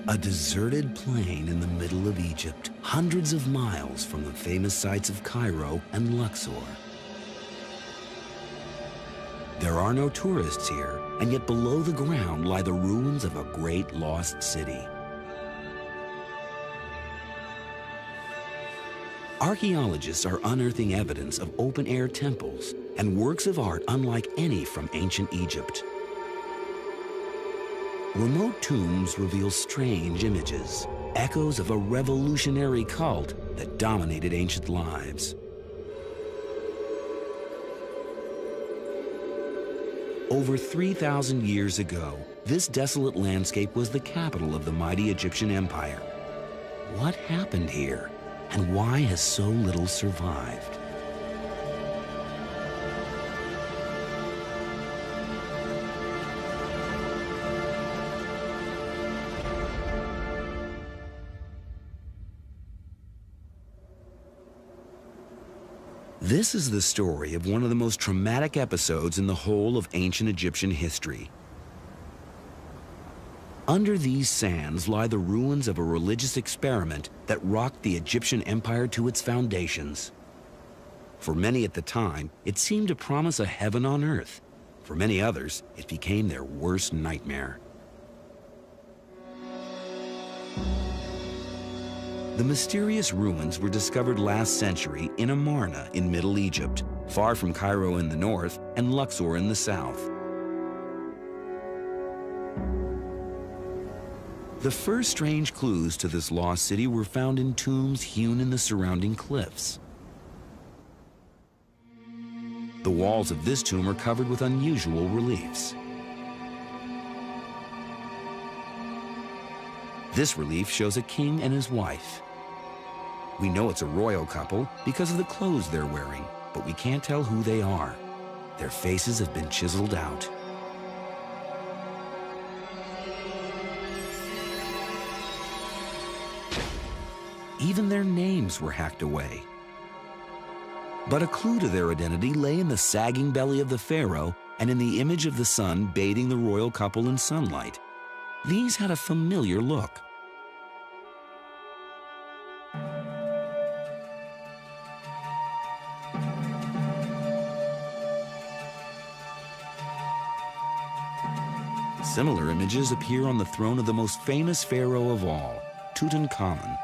A deserted plain in the middle of Egypt, hundreds of miles from the famous sites of Cairo and Luxor. There are no tourists here, and yet below the ground lie the ruins of a great lost city. Archaeologists are unearthing evidence of open-air temples and works of art unlike any from ancient Egypt. Remote tombs reveal strange images, echoes of a revolutionary cult that dominated ancient lives. Over 3,000 years ago, this desolate landscape was the capital of the mighty Egyptian Empire. What happened here, and why has so little survived? This is the story of one of the most traumatic episodes in the whole of ancient Egyptian history. Under these sands lie the ruins of a religious experiment that rocked the Egyptian empire to its foundations. For many at the time, it seemed to promise a heaven on earth. For many others, it became their worst nightmare. The mysterious ruins were discovered last century in Amarna in Middle Egypt, far from Cairo in the north and Luxor in the south. The first strange clues to this lost city were found in tombs hewn in the surrounding cliffs. The walls of this tomb are covered with unusual reliefs. This relief shows a king and his wife. We know it's a royal couple because of the clothes they're wearing, but we can't tell who they are. Their faces have been chiseled out. Even their names were hacked away. But a clue to their identity lay in the sagging belly of the pharaoh and in the image of the sun bathing the royal couple in sunlight. These had a familiar look. Similar images appear on the throne of the most famous pharaoh of all, Tutankhamun.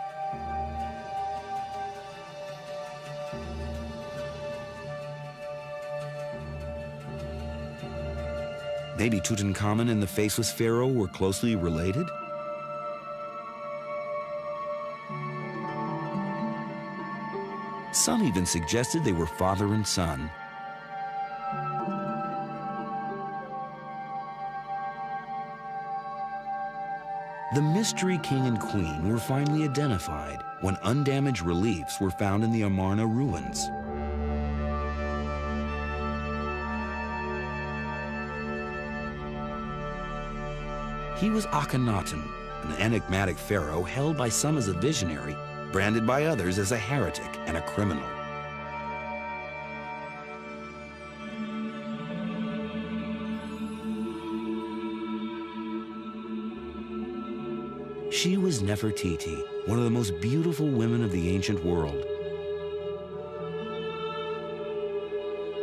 Maybe Tutankhamun and the faceless pharaoh were closely related? Some even suggested they were father and son. The mystery king and queen were finally identified when undamaged reliefs were found in the Amarna ruins. He was Akhenaten, an enigmatic pharaoh held by some as a visionary, branded by others as a heretic and a criminal. She was Nefertiti, one of the most beautiful women of the ancient world,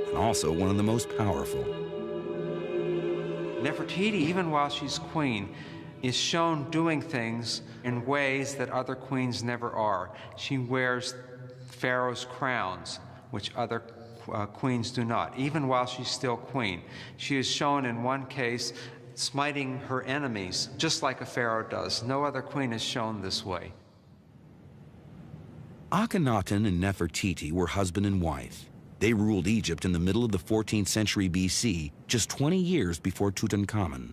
and also one of the most powerful. Nefertiti, even while she's queen, is shown doing things in ways that other queens never are. She wears pharaoh's crowns, which other queens do not, even while she's still queen. She is shown in one case smiting her enemies, just like a pharaoh does. No other queen is shown this way. Akhenaten and Nefertiti were husband and wife. They ruled Egypt in the middle of the 14th century BC, just 20 years before Tutankhamun.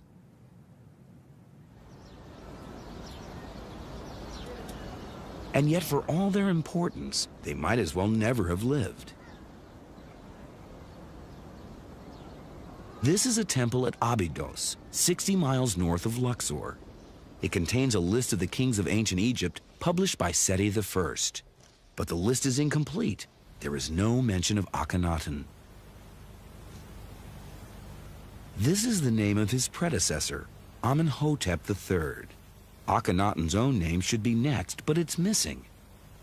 And yet, for all their importance, they might as well never have lived. This is a temple at Abydos, 60 miles north of Luxor. It contains a list of the kings of ancient Egypt published by Seti I. But the list is incomplete. There is no mention of Akhenaten. This is the name of his predecessor, Amenhotep III. Akhenaten's own name should be next, but it's missing.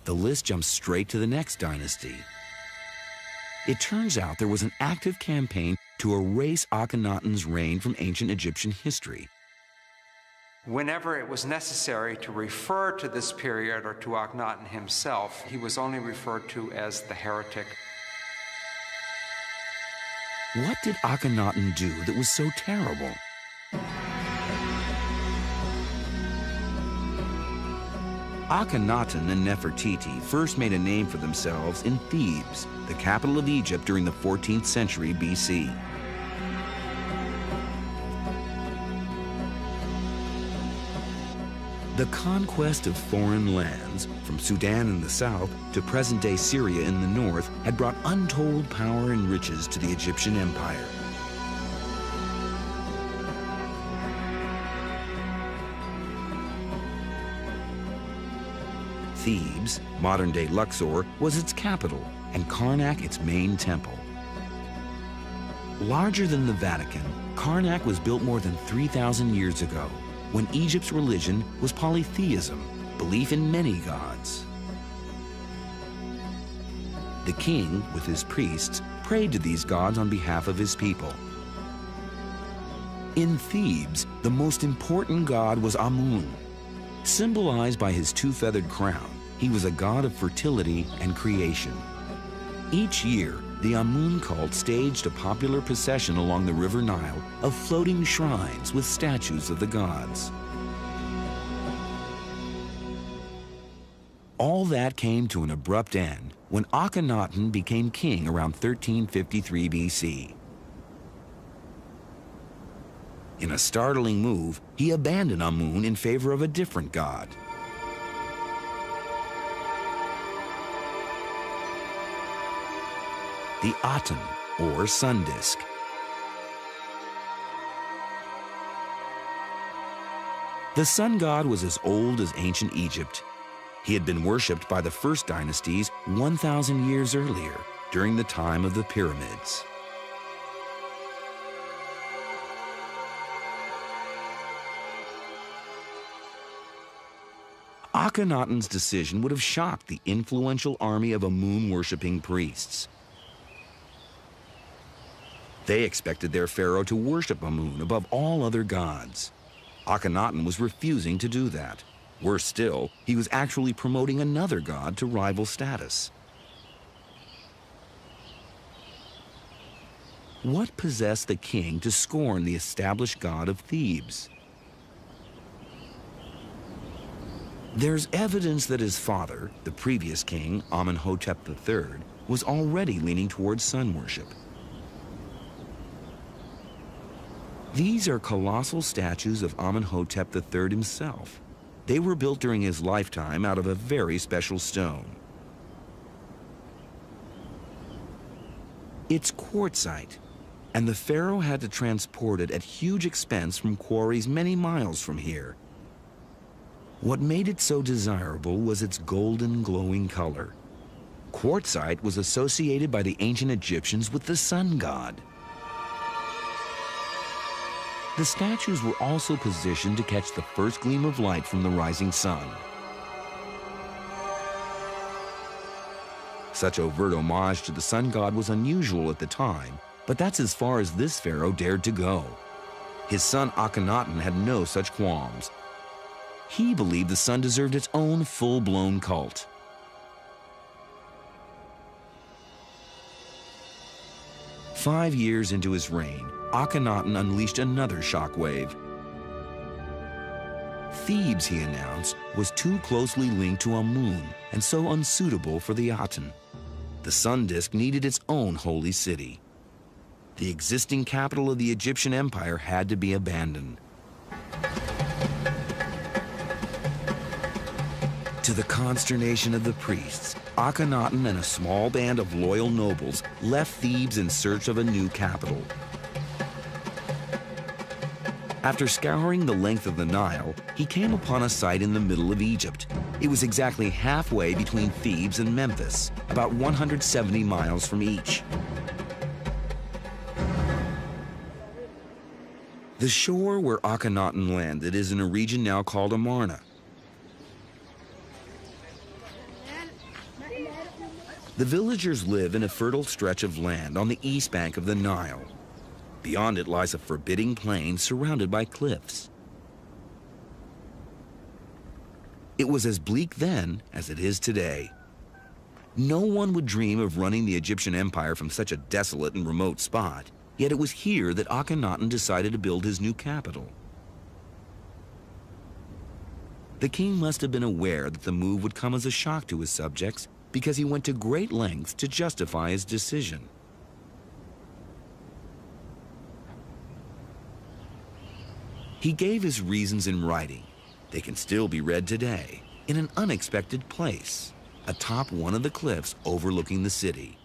The list jumps straight to the next dynasty. It turns out there was an active campaign to erase Akhenaten's reign from ancient Egyptian history. Whenever it was necessary to refer to this period or to Akhenaten himself, he was only referred to as the heretic. What did Akhenaten do that was so terrible? Akhenaten and Nefertiti first made a name for themselves in Thebes, the capital of Egypt during the 14th century BC. The conquest of foreign lands, from Sudan in the south to present-day Syria in the north, had brought untold power and riches to the Egyptian empire. Thebes, modern-day Luxor, was its capital, and Karnak its main temple. Larger than the Vatican, Karnak was built more than 3,000 years ago, when Egypt's religion was polytheism, belief in many gods. The king, with his priests, prayed to these gods on behalf of his people. In Thebes, the most important god was Amun. Symbolized by his two-feathered crown, he was a god of fertility and creation. Each year, the Amun cult staged a popular procession along the River Nile of floating shrines with statues of the gods. All that came to an abrupt end when Akhenaten became king around 1353 BC. In a startling move, he abandoned Amun in favor of a different god. The Aten, or sun disk. The sun god was as old as ancient Egypt. He had been worshipped by the first dynasties 1,000 years earlier, during the time of the pyramids. Akhenaten's decision would have shocked the influential army of Amun-worshipping priests. They expected their pharaoh to worship Amun above all other gods. Akhenaten was refusing to do that. Worse still, he was actually promoting another god to rival status. What possessed the king to scorn the established god of Thebes? There's evidence that his father, the previous king, Amenhotep III, was already leaning towards sun worship. These are colossal statues of Amenhotep III himself. They were built during his lifetime out of a very special stone. It's quartzite, and the pharaoh had to transport it at huge expense from quarries many miles from here. What made it so desirable was its golden, glowing color. Quartzite was associated by the ancient Egyptians with the sun god. The statues were also positioned to catch the first gleam of light from the rising sun. Such overt homage to the sun god was unusual at the time, but that's as far as this pharaoh dared to go. His son Akhenaten had no such qualms. He believed the sun deserved its own full-blown cult. Five years into his reign, Akhenaten unleashed another shockwave. Thebes, he announced, was too closely linked to Amun and so unsuitable for the Aten. The sun disk needed its own holy city. The existing capital of the Egyptian empire had to be abandoned. To the consternation of the priests, Akhenaten and a small band of loyal nobles left Thebes in search of a new capital. After scouring the length of the Nile, he came upon a site in the middle of Egypt. It was exactly halfway between Thebes and Memphis, about 170 miles from each. The shore where Akhenaten landed is in a region now called Amarna. The villagers live in a fertile stretch of land on the east bank of the Nile. Beyond it lies a forbidding plain surrounded by cliffs. It was as bleak then as it is today. No one would dream of running the Egyptian empire from such a desolate and remote spot, yet it was here that Akhenaten decided to build his new capital. The king must have been aware that the move would come as a shock to his subjects, because he went to great lengths to justify his decision. He gave his reasons in writing. They can still be read today, in an unexpected place, atop one of the cliffs overlooking the city.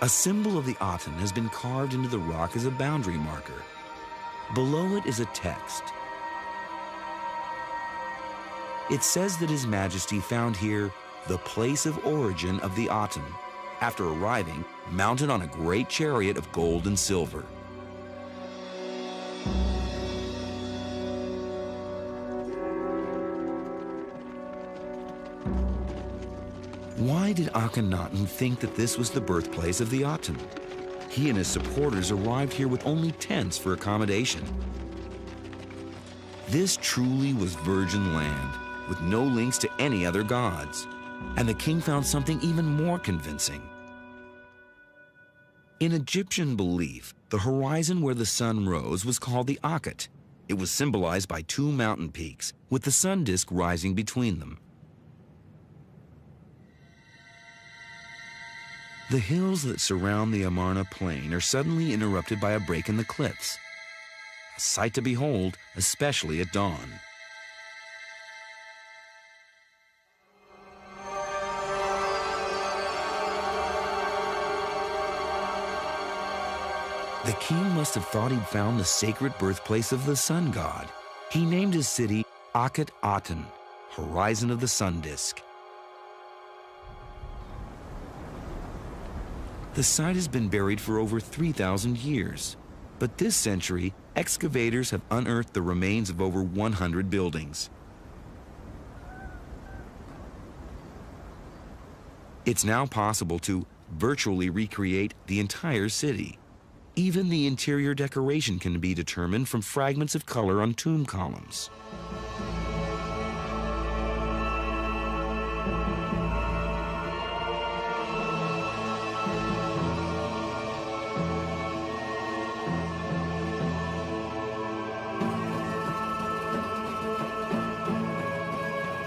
A symbol of the Aten has been carved into the rock as a boundary marker. Below it is a text. It says that His Majesty found here the place of origin of the Aten, after arriving mounted on a great chariot of gold and silver. Why did Akhenaten think that this was the birthplace of the Aten? He and his supporters arrived here with only tents for accommodation. This truly was virgin land, with no links to any other gods. And the king found something even more convincing. In Egyptian belief, the horizon where the sun rose was called the Akhet. It was symbolized by two mountain peaks, with the sun disk rising between them. The hills that surround the Amarna plain are suddenly interrupted by a break in the cliffs. A sight to behold, especially at dawn. The king must have thought he'd found the sacred birthplace of the sun god. He named his city Akhet Aten, horizon of the sun disk. The site has been buried for over 3,000 years, but this century, excavators have unearthed the remains of over 100 buildings. It's now possible to virtually recreate the entire city. Even the interior decoration can be determined from fragments of color on tomb columns.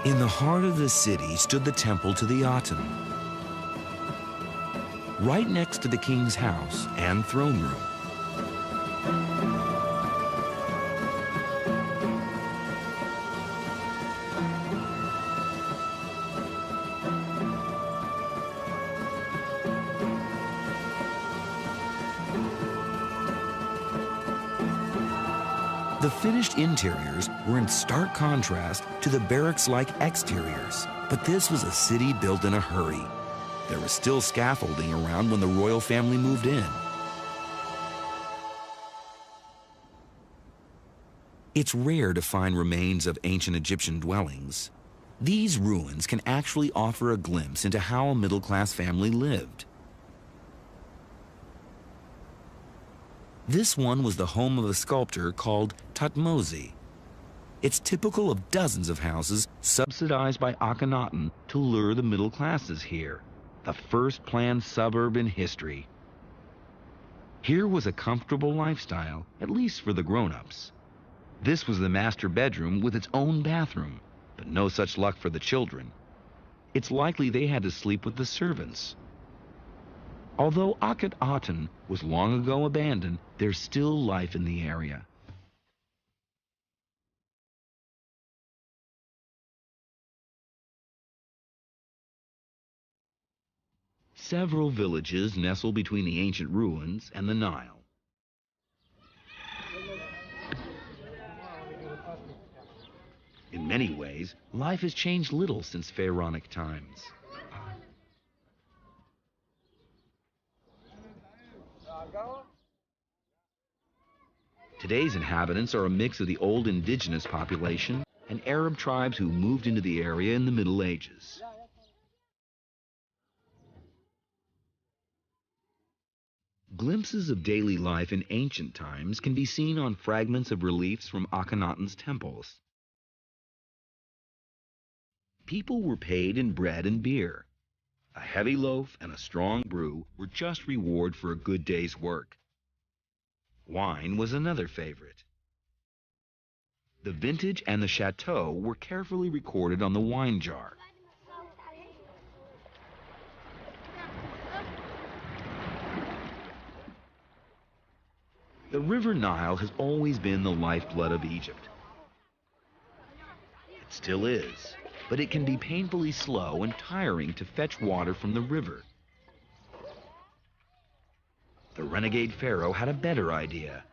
In the heart of the city stood the temple to the Aten, right next to the king's house and throne room. The finished interiors were in stark contrast to the barracks-like exteriors, but this was a city built in a hurry. There was still scaffolding around when the royal family moved in. It's rare to find remains of ancient Egyptian dwellings. These ruins can actually offer a glimpse into how a middle-class family lived. This one was the home of a sculptor called Thutmose. It's typical of dozens of houses subsidized by Akhenaten to lure the middle classes here, the first planned suburb in history. Here was a comfortable lifestyle, at least for the grown-ups. This was the master bedroom with its own bathroom, but no such luck for the children. It's likely they had to sleep with the servants. Although Akhet Aten was long ago abandoned, there's still life in the area. Several villages nestle between the ancient ruins and the Nile. In many ways, life has changed little since pharaonic times. Today's inhabitants are a mix of the old indigenous population and Arab tribes who moved into the area in the Middle Ages. Glimpses of daily life in ancient times can be seen on fragments of reliefs from Akhenaten's temples. People were paid in bread and beer. A heavy loaf and a strong brew were just reward for a good day's work. Wine was another favorite. The vintage and the chateau were carefully recorded on the wine jar. The River Nile has always been the lifeblood of Egypt. It still is, but it can be painfully slow and tiring to fetch water from the river. The renegade pharaoh had a better idea.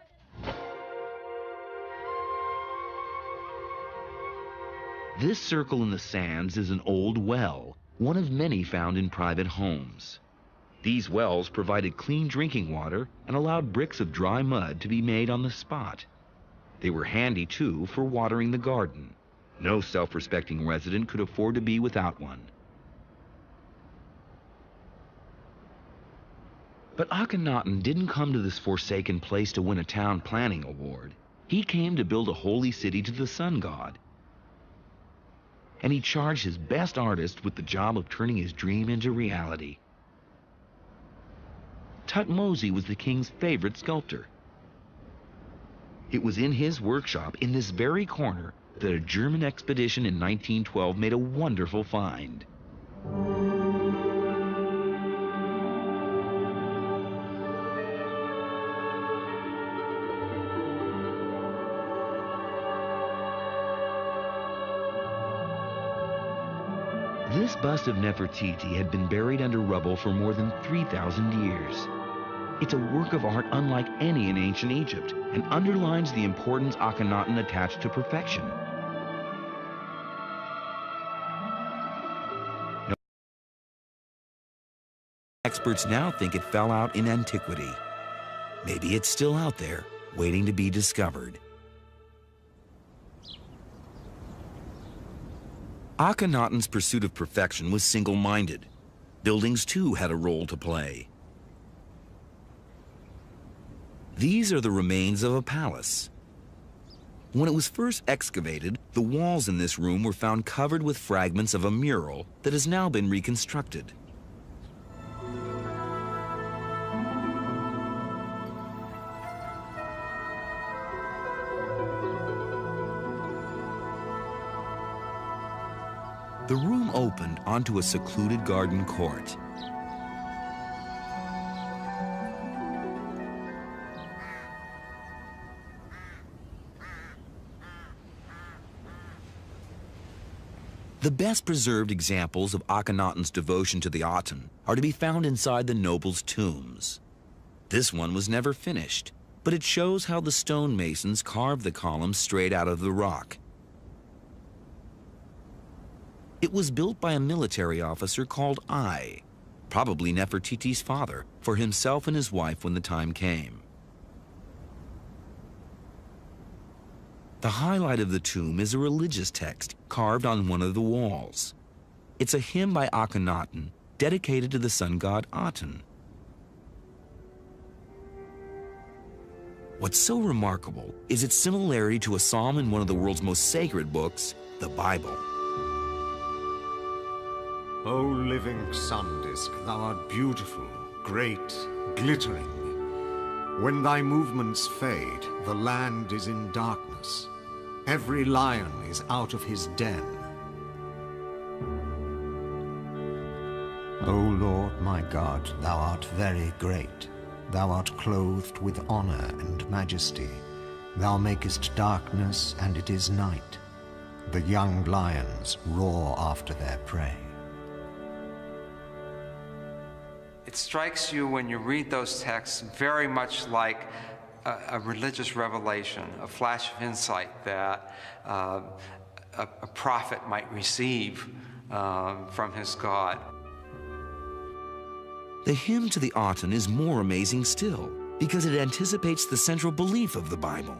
This circle in the sands is an old well, one of many found in private homes. These wells provided clean drinking water and allowed bricks of dry mud to be made on the spot. They were handy, too, for watering the garden. No self-respecting resident could afford to be without one. But Akhenaten didn't come to this forsaken place to win a town planning award. He came to build a holy city to the sun god. And he charged his best artist with the job of turning his dream into reality. Tutmosis was the king's favorite sculptor. It was in his workshop in this very corner that a German expedition in 1912 made a wonderful find. This bust of Nefertiti had been buried under rubble for more than 3,000 years. It's a work of art unlike any in ancient Egypt and underlines the importance Akhenaten attached to perfection. Experts now think it fell out in antiquity. Maybe it's still out there, waiting to be discovered. Akhenaten's pursuit of perfection was single-minded. Buildings, too, had a role to play. These are the remains of a palace. When it was first excavated, the walls in this room were found covered with fragments of a mural that has now been reconstructed. The room opened onto a secluded garden court. The best preserved examples of Akhenaten's devotion to the Aten are to be found inside the nobles' tombs. This one was never finished, but it shows how the stonemasons carved the columns straight out of the rock. It was built by a military officer called Ai, probably Nefertiti's father, for himself and his wife when the time came. The highlight of the tomb is a religious text carved on one of the walls. It's a hymn by Akhenaten dedicated to the sun god Aten. What's so remarkable is its similarity to a psalm in one of the world's most sacred books, the Bible. O living sun disk, thou art beautiful, great, glittering. When thy movements fade, the land is in darkness. Every lion is out of his den. O Lord my God, thou art very great. Thou art clothed with honor and majesty. Thou makest darkness, and it is night. The young lions roar after their prey. It strikes you when you read those texts very much like a religious revelation, a flash of insight that a prophet might receive from his God. The hymn to the Aten is more amazing still. because it anticipates the central belief of the Bible.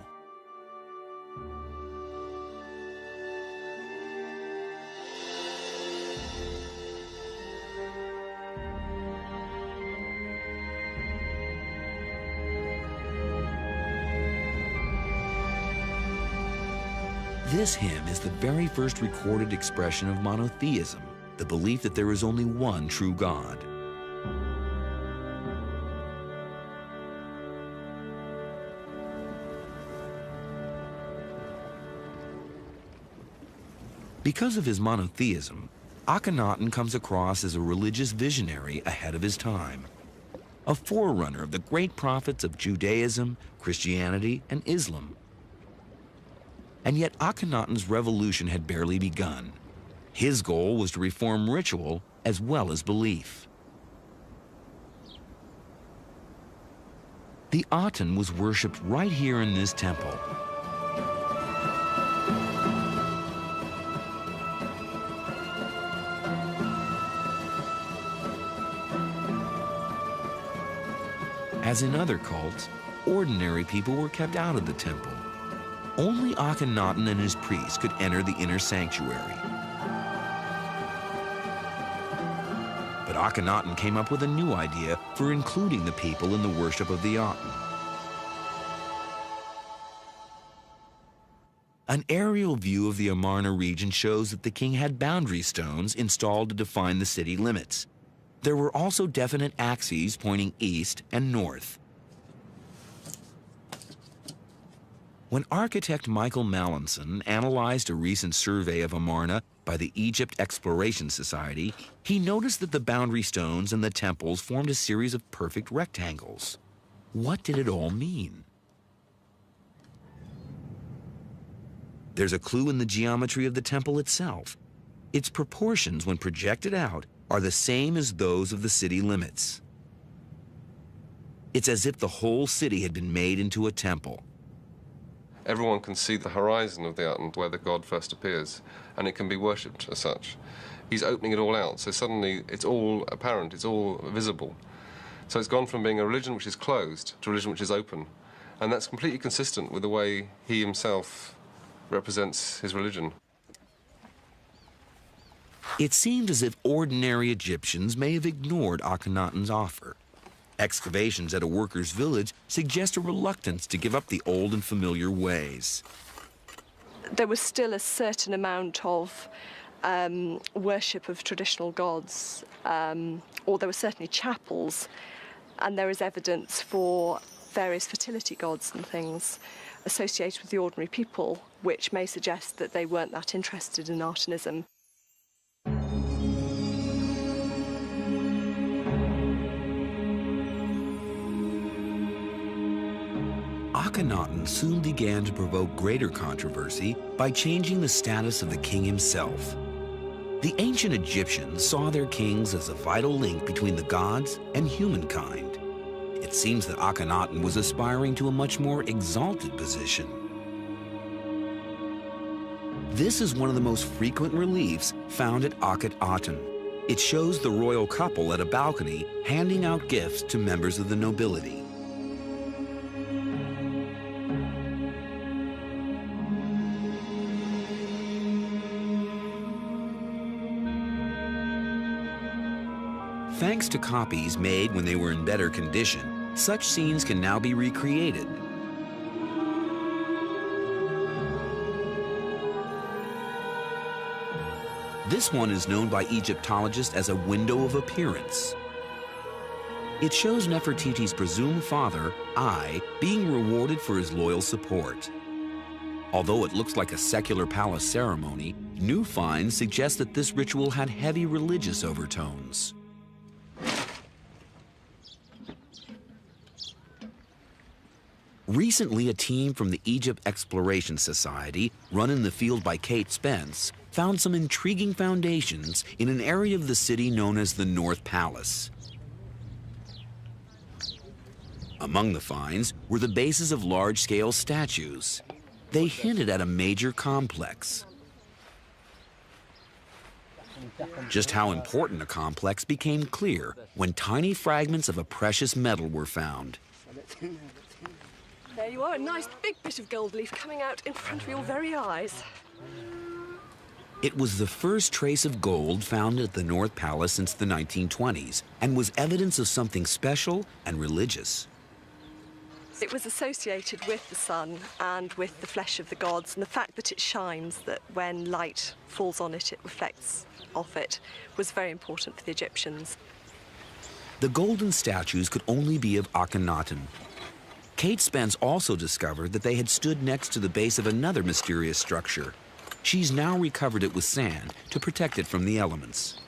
This hymn is the very first recorded expression of monotheism, the belief that there is only one true God. Because of his monotheism, Akhenaten comes across as a religious visionary ahead of his time, a forerunner of the great prophets of Judaism, Christianity, and Islam. And yet Akhenaten's revolution had barely begun. His goal was to reform ritual as well as belief. The Aten was worshipped right here in this temple. As in other cults, ordinary people were kept out of the temple. Only Akhenaten and his priests could enter the inner sanctuary. But Akhenaten came up with a new idea for including the people in the worship of the Aten. An aerial view of the Amarna region shows that the king had boundary stones installed to define the city limits. There were also definite axes pointing east and north. When architect Michael Mallinson analyzed a recent survey of Amarna by the Egypt Exploration Society, he noticed that the boundary stones and the temples formed a series of perfect rectangles. What did it all mean? There's a clue in the geometry of the temple itself. Its proportions, when projected out, are the same as those of the city limits. It's as if the whole city had been made into a temple. Everyone can see the horizon of the Aten where the god first appears, and it can be worshipped as such. He's opening it all out, so suddenly it's all apparent, it's all visible. So it's gone from being a religion which is closed to a religion which is open, and that's completely consistent with the way he himself represents his religion. It seemed as if ordinary Egyptians may have ignored Akhenaten's offer. Excavations at a workers' village suggest a reluctance to give up the old and familiar ways. There was still a certain amount of worship of traditional gods, or there were certainly chapels, and there is evidence for various fertility gods and things associated with the ordinary people, which may suggest that they weren't that interested in Artenism. Akhenaten soon began to provoke greater controversy by changing the status of the king himself. The ancient Egyptians saw their kings as a vital link between the gods and humankind. It seems that Akhenaten was aspiring to a much more exalted position. This is one of the most frequent reliefs found at Akhenaten. It shows the royal couple at a balcony handing out gifts to members of the nobility. Thanks to copies made when they were in better condition, such scenes can now be recreated. This one is known by Egyptologists as a window of appearance. It shows Nefertiti's presumed father, Ai, being rewarded for his loyal support. Although it looks like a secular palace ceremony, new finds suggest that this ritual had heavy religious overtones. Recently, a team from the Egypt Exploration Society, run in the field by Kate Spence, found some intriguing foundations in an area of the city known as the North Palace. Among the finds were the bases of large-scale statues. They hinted at a major complex. Just how important a complex became clear when tiny fragments of a precious metal were found. There you are, a nice big bit of gold leaf coming out in front of your very eyes. It was the first trace of gold found at the North Palace since the 1920s and was evidence of something special and religious. It was associated with the sun and with the flesh of the gods, and the fact that it shines, that when light falls on it, it reflects off it, was very important for the Egyptians. The golden statues could only be of Akhenaten. Kate Spence also discovered that they had stood next to the base of another mysterious structure. She's now recovered it with sand to protect it from the elements.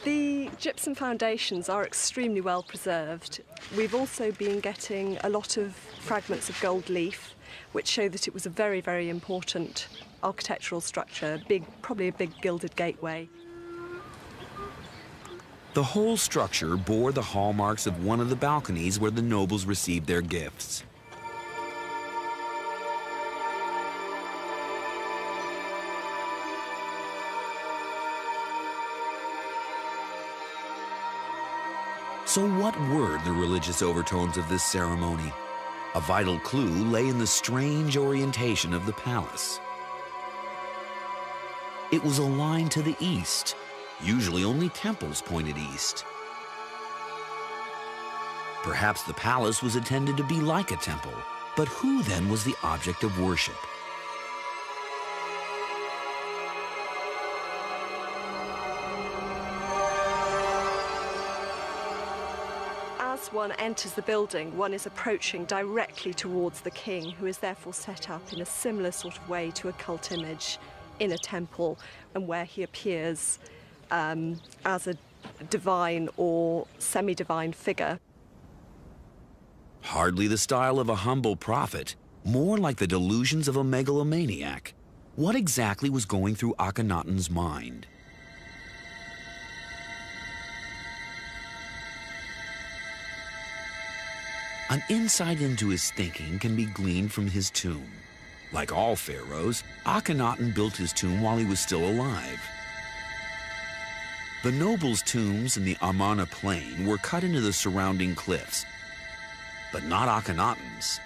The gypsum foundations are extremely well preserved. We've also been getting a lot of fragments of gold leaf, which show that it was a very, very important architectural structure, probably a big gilded gateway. The whole structure bore the hallmarks of one of the balconies where the nobles received their gifts. So what were the religious overtones of this ceremony? A vital clue lay in the strange orientation of the palace. It was aligned to the east. Usually only temples pointed east. Perhaps the palace was intended to be like a temple, but who then was the object of worship? As one enters the building, one is approaching directly towards the king, who is therefore set up in a similar sort of way to a cult image in a temple, and where he appears as a divine or semi-divine figure. Hardly the style of a humble prophet, more like the delusions of a megalomaniac. What exactly was going through Akhenaten's mind? An insight into his thinking can be gleaned from his tomb. Like all pharaohs, Akhenaten built his tomb while he was still alive. The nobles' tombs in the Amarna plain were cut into the surrounding cliffs, but not Akhenaten's.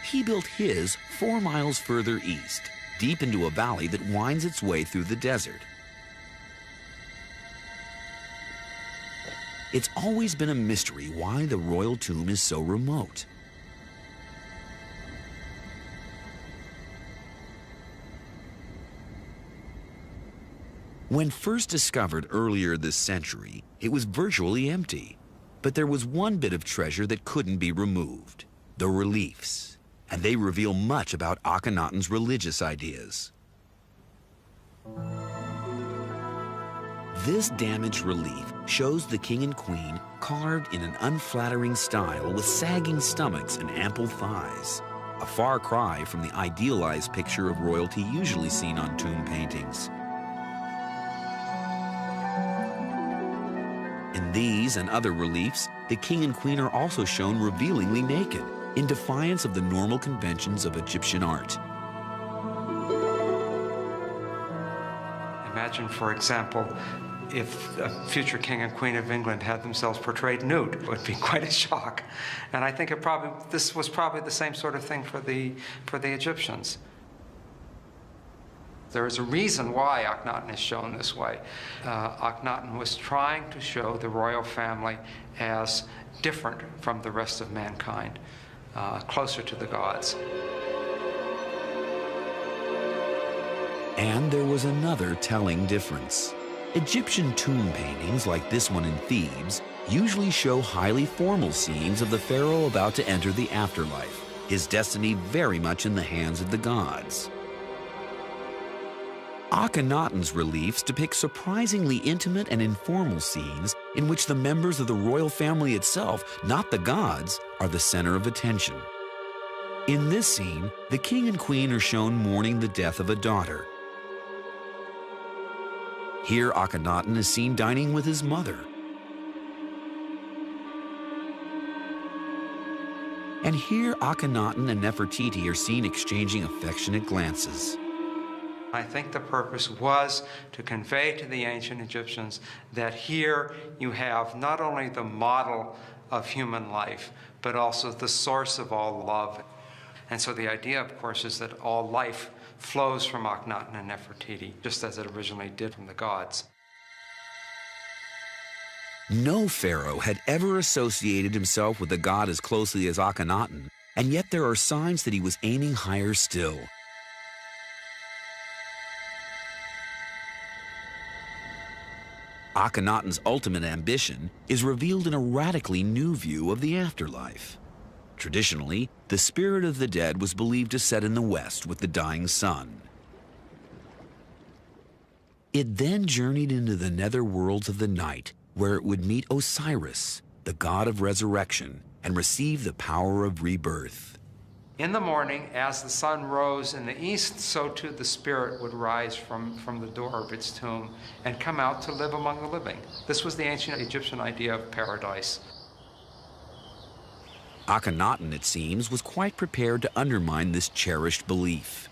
He built his 4 miles further east, deep into a valley that winds its way through the desert. It's always been a mystery why the royal tomb is so remote. When first discovered earlier this century, it was virtually empty. But there was one bit of treasure that couldn't be removed: the reliefs. And they reveal much about Akhenaten's religious ideas. This damaged relief shows the king and queen carved in an unflattering style with sagging stomachs and ample thighs, a far cry from the idealized picture of royalty usually seen on tomb paintings. In these and other reliefs, the king and queen are also shown revealingly naked, in defiance of the normal conventions of Egyptian art. Imagine, for example, if a future king and queen of England had themselves portrayed nude. It would be quite a shock. And I think this was probably the same sort of thing for the Egyptians. There is a reason why Akhenaten is shown this way. Akhenaten was trying to show the royal family as different from the rest of mankind, closer to the gods. And there was another telling difference. Egyptian tomb paintings, like this one in Thebes, usually show highly formal scenes of the pharaoh about to enter the afterlife, his destiny very much in the hands of the gods. Akhenaten's reliefs depict surprisingly intimate and informal scenes in which the members of the royal family itself, not the gods, are the center of attention. In this scene, the king and queen are shown mourning the death of a daughter. Here, Akhenaten is seen dining with his mother. And here, Akhenaten and Nefertiti are seen exchanging affectionate glances. I think the purpose was to convey to the ancient Egyptians that here you have not only the model of human life, but also the source of all love. And so the idea, of course, is that all life flows from Akhenaten and Nefertiti, just as it originally did from the gods. No pharaoh had ever associated himself with a god as closely as Akhenaten, and yet there are signs that he was aiming higher still. Akhenaten's ultimate ambition is revealed in a radically new view of the afterlife. Traditionally, the spirit of the dead was believed to set in the west with the dying sun. It then journeyed into the nether worlds of the night, where it would meet Osiris, the god of resurrection, and receive the power of rebirth. In the morning, as the sun rose in the east, so too the spirit would rise from the door of its tomb and come out to live among the living. This was the ancient Egyptian idea of paradise. Akhenaten, it seems, was quite prepared to undermine this cherished belief.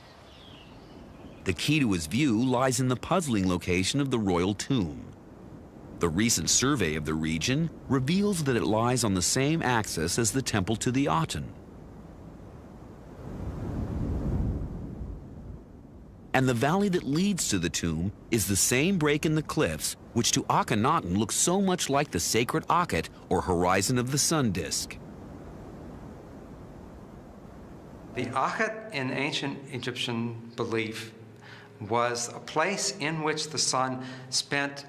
The key to his view lies in the puzzling location of the royal tomb. The recent survey of the region reveals that it lies on the same axis as the temple to the Aten. And the valley that leads to the tomb is the same break in the cliffs which to Akhenaten looks so much like the sacred Akhet, or horizon of the sun disk. The Akhet in ancient Egyptian belief was a place in which the sun spent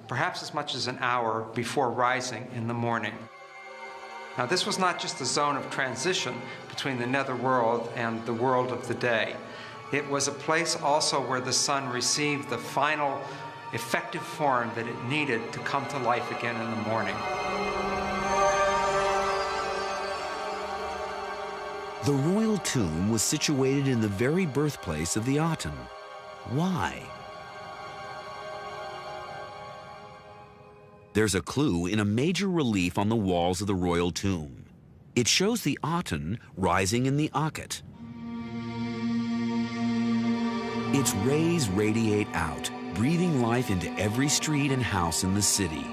perhaps as much as an hour before rising in the morning. Now, this was not just a zone of transition between the netherworld and the world of the day. It was a place also where the sun received the final effective form that it needed to come to life again in the morning. The royal tomb was situated in the very birthplace of the Aten. Why? There's a clue in a major relief on the walls of the royal tomb. It shows the Aten rising in the Akhet. Its rays radiate out, breathing life into every street and house in the city.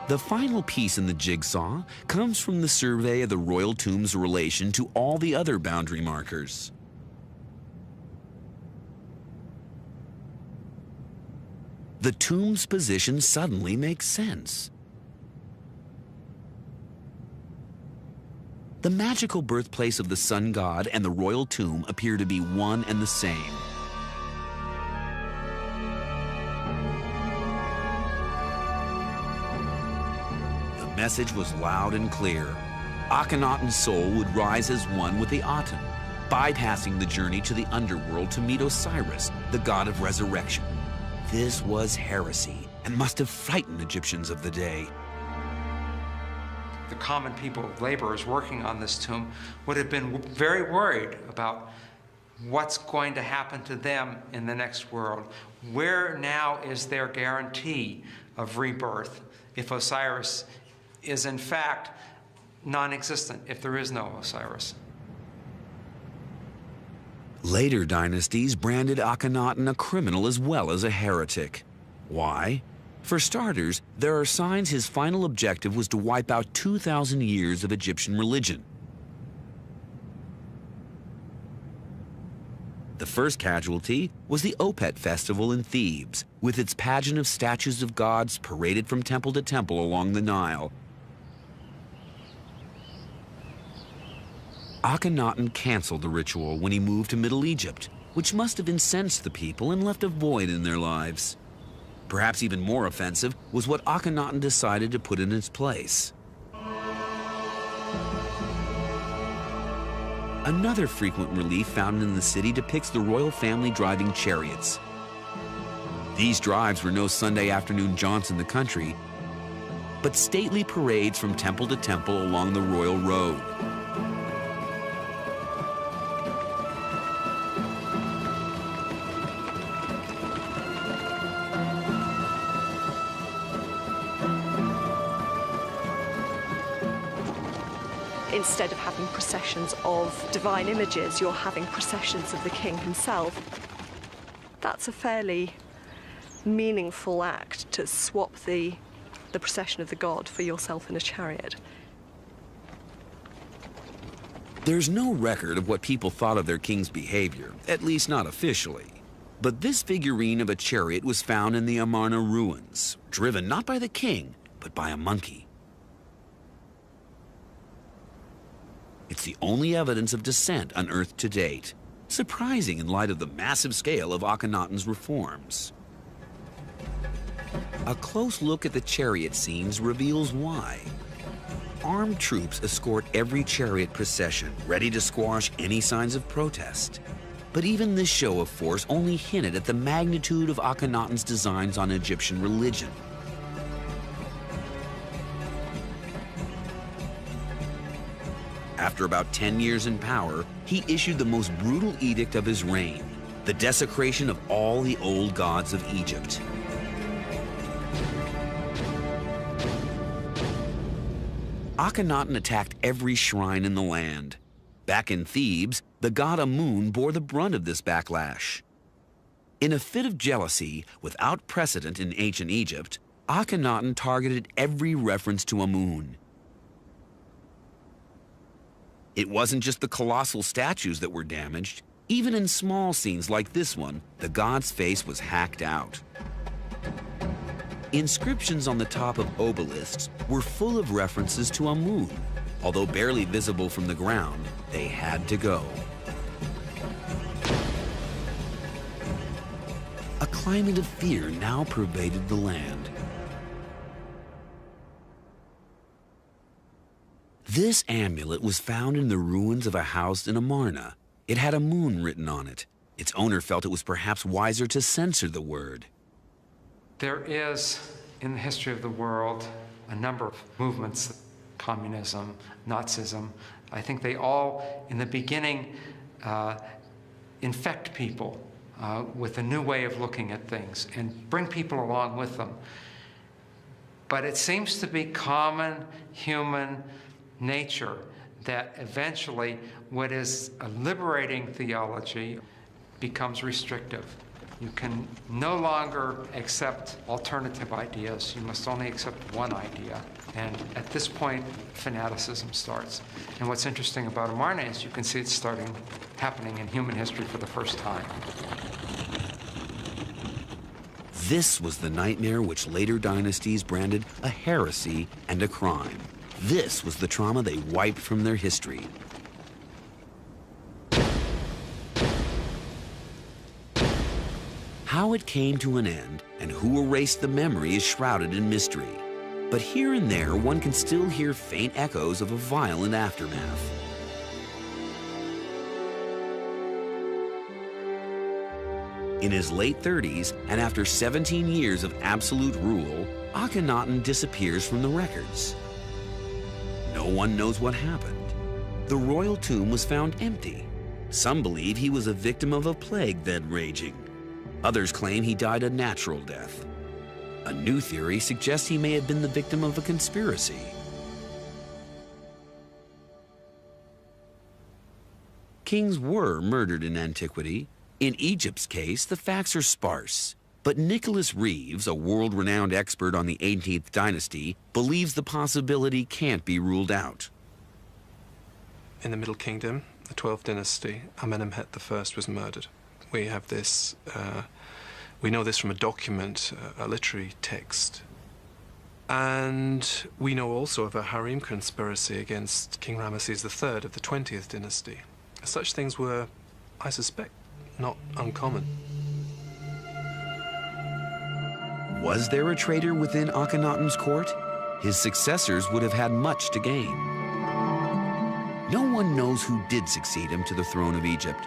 The final piece in the jigsaw comes from the survey of the royal tomb's relation to all the other boundary markers. The tomb's position suddenly makes sense. The magical birthplace of the sun god and the royal tomb appear to be one and the same. The message was loud and clear. Akhenaten's soul would rise as one with the Aten, bypassing the journey to the underworld to meet Osiris, the god of resurrection. This was heresy and must have frightened Egyptians of the day. The common people, laborers working on this tomb, would have been very worried about what's going to happen to them in the next world. Where now is their guarantee of rebirth if Osiris is in fact non-existent, if there is no Osiris? Later dynasties branded Akhenaten a criminal as well as a heretic. Why? For starters, there are signs his final objective was to wipe out 2,000 years of Egyptian religion. The first casualty was the Opet festival in Thebes, with its pageant of statues of gods paraded from temple to temple along the Nile. Akhenaten canceled the ritual when he moved to Middle Egypt, which must have incensed the people and left a void in their lives. Perhaps even more offensive was what Akhenaten decided to put in its place. Another frequent relief found in the city depicts the royal family driving chariots. These drives were no Sunday afternoon jaunts in the country, but stately parades from temple to temple along the royal road. Instead of having processions of divine images, you're having processions of the king himself. that's a fairly meaningful act, to swap the procession of the god for yourself in a chariot. There's no record of what people thought of their king's behavior, at least not officially. But this figurine of a chariot was found in the Amarna ruins, driven not by the king, but by a monkey. It's the only evidence of descent unearthed to date, surprising in light of the massive scale of Akhenaten's reforms. A close look at the chariot scenes reveals why. Armed troops escort every chariot procession, ready to squash any signs of protest. But even this show of force only hinted at the magnitude of Akhenaten's designs on Egyptian religion. After about 10 years in power, he issued the most brutal edict of his reign, the desecration of all the old gods of Egypt. Akhenaten attacked every shrine in the land. Back in Thebes, the god Amun bore the brunt of this backlash. In a fit of jealousy, without precedent in ancient Egypt, Akhenaten targeted every reference to Amun. It wasn't just the colossal statues that were damaged. Even in small scenes like this one, the god's face was hacked out. Inscriptions on the top of obelisks were full of references to Amun. Although barely visible from the ground, they had to go. A climate of fear now pervaded the land. This amulet was found in the ruins of a house in Amarna. It had Amun written on it. Its owner felt it was perhaps wiser to censor the word. There is, in the history of the world, a number of movements, communism, Nazism. I think they all, in the beginning, infect people with a new way of looking at things and bring people along with them. But it seems to be common human nature that eventually what is a liberating theology becomes restrictive. You can no longer accept alternative ideas. You must only accept one idea. And at this point, fanaticism starts. And what's interesting about Amarna is you can see it happening in human history for the first time. This was the nightmare which later dynasties branded a heresy and a crime. This was the trauma they wiped from their history. How it came to an end and who erased the memory is shrouded in mystery. But here and there, one can still hear faint echoes of a violent aftermath. In his late 30s, and after 17 years of absolute rule, Akhenaten disappears from the records. No one knows what happened. The royal tomb was found empty. Some believe he was a victim of a plague then raging. Others claim he died a natural death. A new theory suggests he may have been the victim of a conspiracy. Kings were murdered in antiquity. In Egypt's case, the facts are sparse. But Nicholas Reeves, a world-renowned expert on the 18th dynasty, believes the possibility can't be ruled out. In the Middle Kingdom, the 12th dynasty, Amenemhet I was murdered. We have this, we know this from a document, a literary text. And we know also of a harem conspiracy against King Ramesses III of the 20th dynasty. Such things were, I suspect, not uncommon. Was there a traitor within Akhenaten's court? His successors would have had much to gain. No one knows who did succeed him to the throne of Egypt.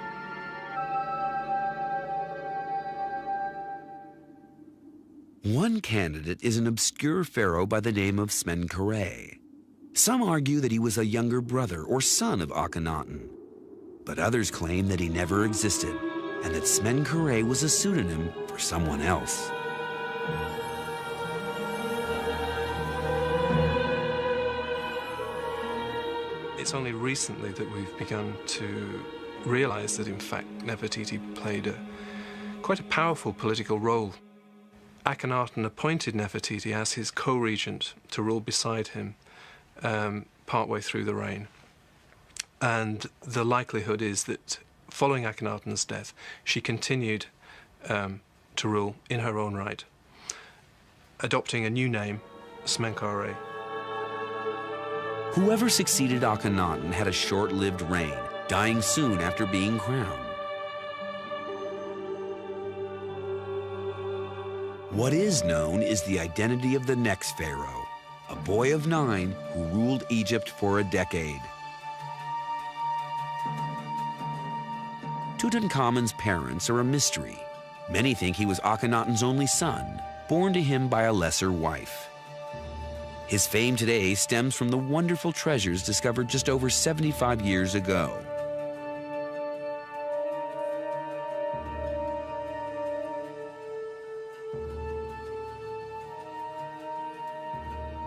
One candidate is an obscure pharaoh by the name of Smenkhare. Some argue that he was a younger brother or son of Akhenaten, but others claim that he never existed and that Smenkhare was a pseudonym for someone else. It's only recently that we've begun to realize that, in fact, Nefertiti played quite a powerful political role. Akhenaten appointed Nefertiti as his co-regent to rule beside him partway through the reign. And the likelihood is that following Akhenaten's death, she continued to rule in her own right, adopting a new name, Smenkhare. Whoever succeeded Akhenaten had a short-lived reign, dying soon after being crowned. What is known is the identity of the next pharaoh, a boy of 9 who ruled Egypt for a decade. Tutankhamun's parents are a mystery. Many think he was Akhenaten's only son, born to him by a lesser wife. His fame today stems from the wonderful treasures discovered just over 75 years ago.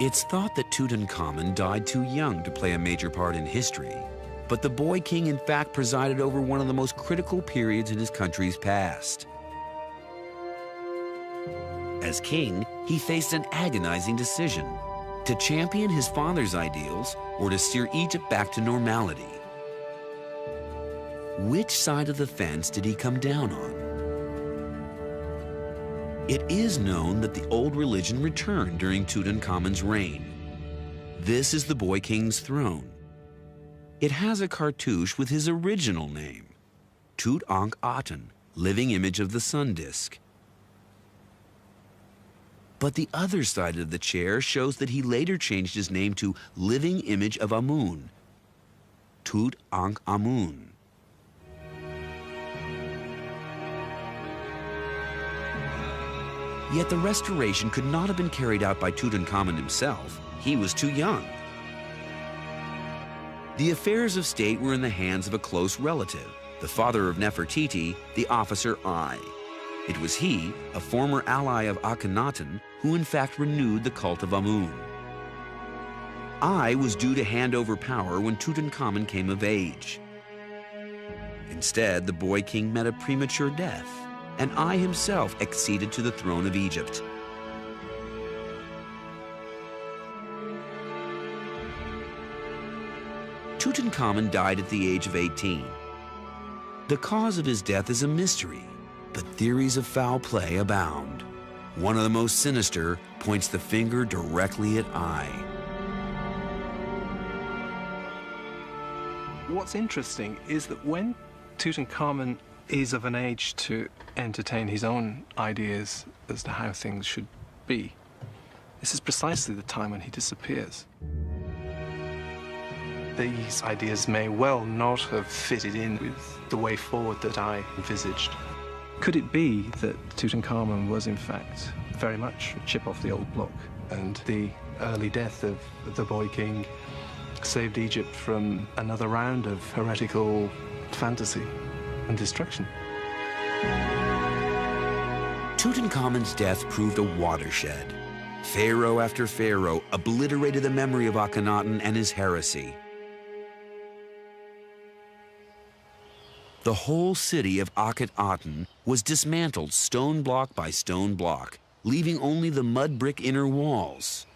It's thought that Tutankhamun died too young to play a major part in history, but the boy king in fact presided over one of the most critical periods in his country's past. As king, he faced an agonizing decision: to champion his father's ideals or to steer Egypt back to normality. Which side of the fence did he come down on? It is known that the old religion returned during Tutankhamun's reign. This is the boy king's throne. It has a cartouche with his original name, Tutankhaten, living image of the sun disk. But the other side of the chair shows that he later changed his name to living image of Amun, Tutankhamun. Yet the restoration could not have been carried out by Tutankhamun himself. He was too young. The affairs of state were in the hands of a close relative, the father of Nefertiti, the officer Ai. It was he, a former ally of Akhenaten, who in fact renewed the cult of Amun. Ai was due to hand over power when Tutankhamun came of age. Instead, the boy king met a premature death, and Ai himself acceded to the throne of Egypt. Tutankhamun died at the age of 18. The cause of his death is a mystery, but theories of foul play abound. One of the most sinister points the finger directly at Ai. What's interesting is that when Tutankhamun is of an age to entertain his own ideas as to how things should be, this is precisely the time when he disappears. These ideas may well not have fitted in with the way forward that I envisaged. Could it be that Tutankhamun was in fact very much a chip off the old block, and the early death of the boy king saved Egypt from another round of heretical fantasy and destruction? Tutankhamun's death proved a watershed. Pharaoh after pharaoh obliterated the memory of Akhenaten and his heresy. The whole city of Akhenaten was dismantled stone block by stone block, leaving only the mud brick inner walls.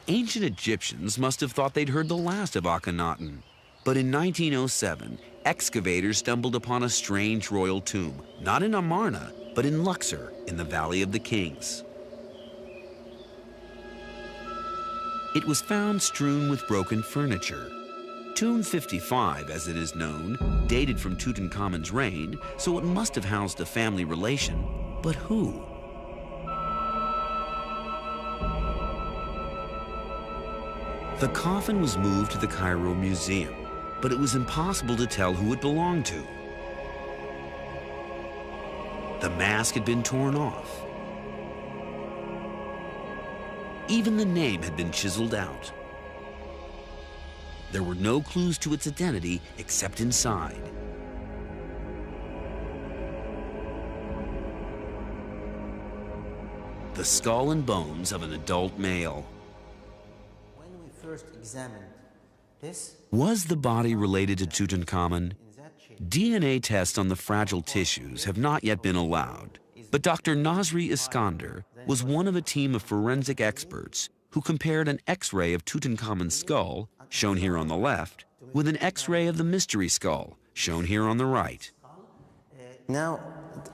Ancient Egyptians must have thought they'd heard the last of Akhenaten. But in 1907, excavators stumbled upon a strange royal tomb, not in Amarna, but in Luxor, in the Valley of the Kings. It was found strewn with broken furniture. Tomb 55, as it is known, dated from Tutankhamun's reign, so it must have housed a family relation. But who? The coffin was moved to the Cairo Museum, but it was impossible to tell who it belonged to. The mask had been torn off. Even the name had been chiseled out. There were no clues to its identity except inside. The skull and bones of an adult male. When we first examined Was the body related to Tutankhamun? DNA tests on the fragile tissues have not yet been allowed, but Dr. Nasri Iskander was one of a team of forensic experts who compared an X-ray of Tutankhamun's skull, shown here on the left, with an X-ray of the mystery skull, shown here on the right. Now,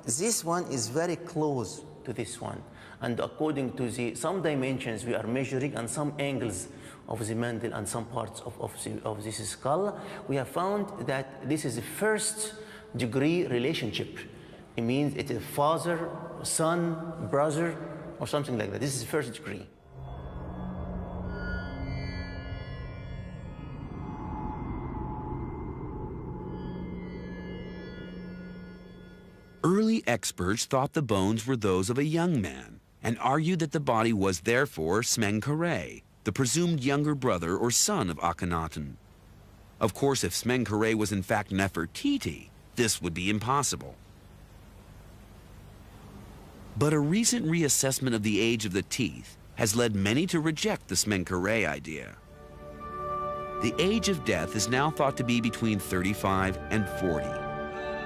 this one is very close to this one, and according to some dimensions we are measuring and some angles of the mantle and some parts of this skull, we have found that this is a first-degree relationship. It means it's a father, son, brother, or something like that. This is first degree. Early experts thought the bones were those of a young man and argued that the body was therefore Smenkhare, the presumed younger brother or son of Akhenaten. Of course, if Smenkhare was in fact Nefertiti, this would be impossible. But a recent reassessment of the age of the teeth has led many to reject the Smenkhare idea. The age of death is now thought to be between 35 and 40.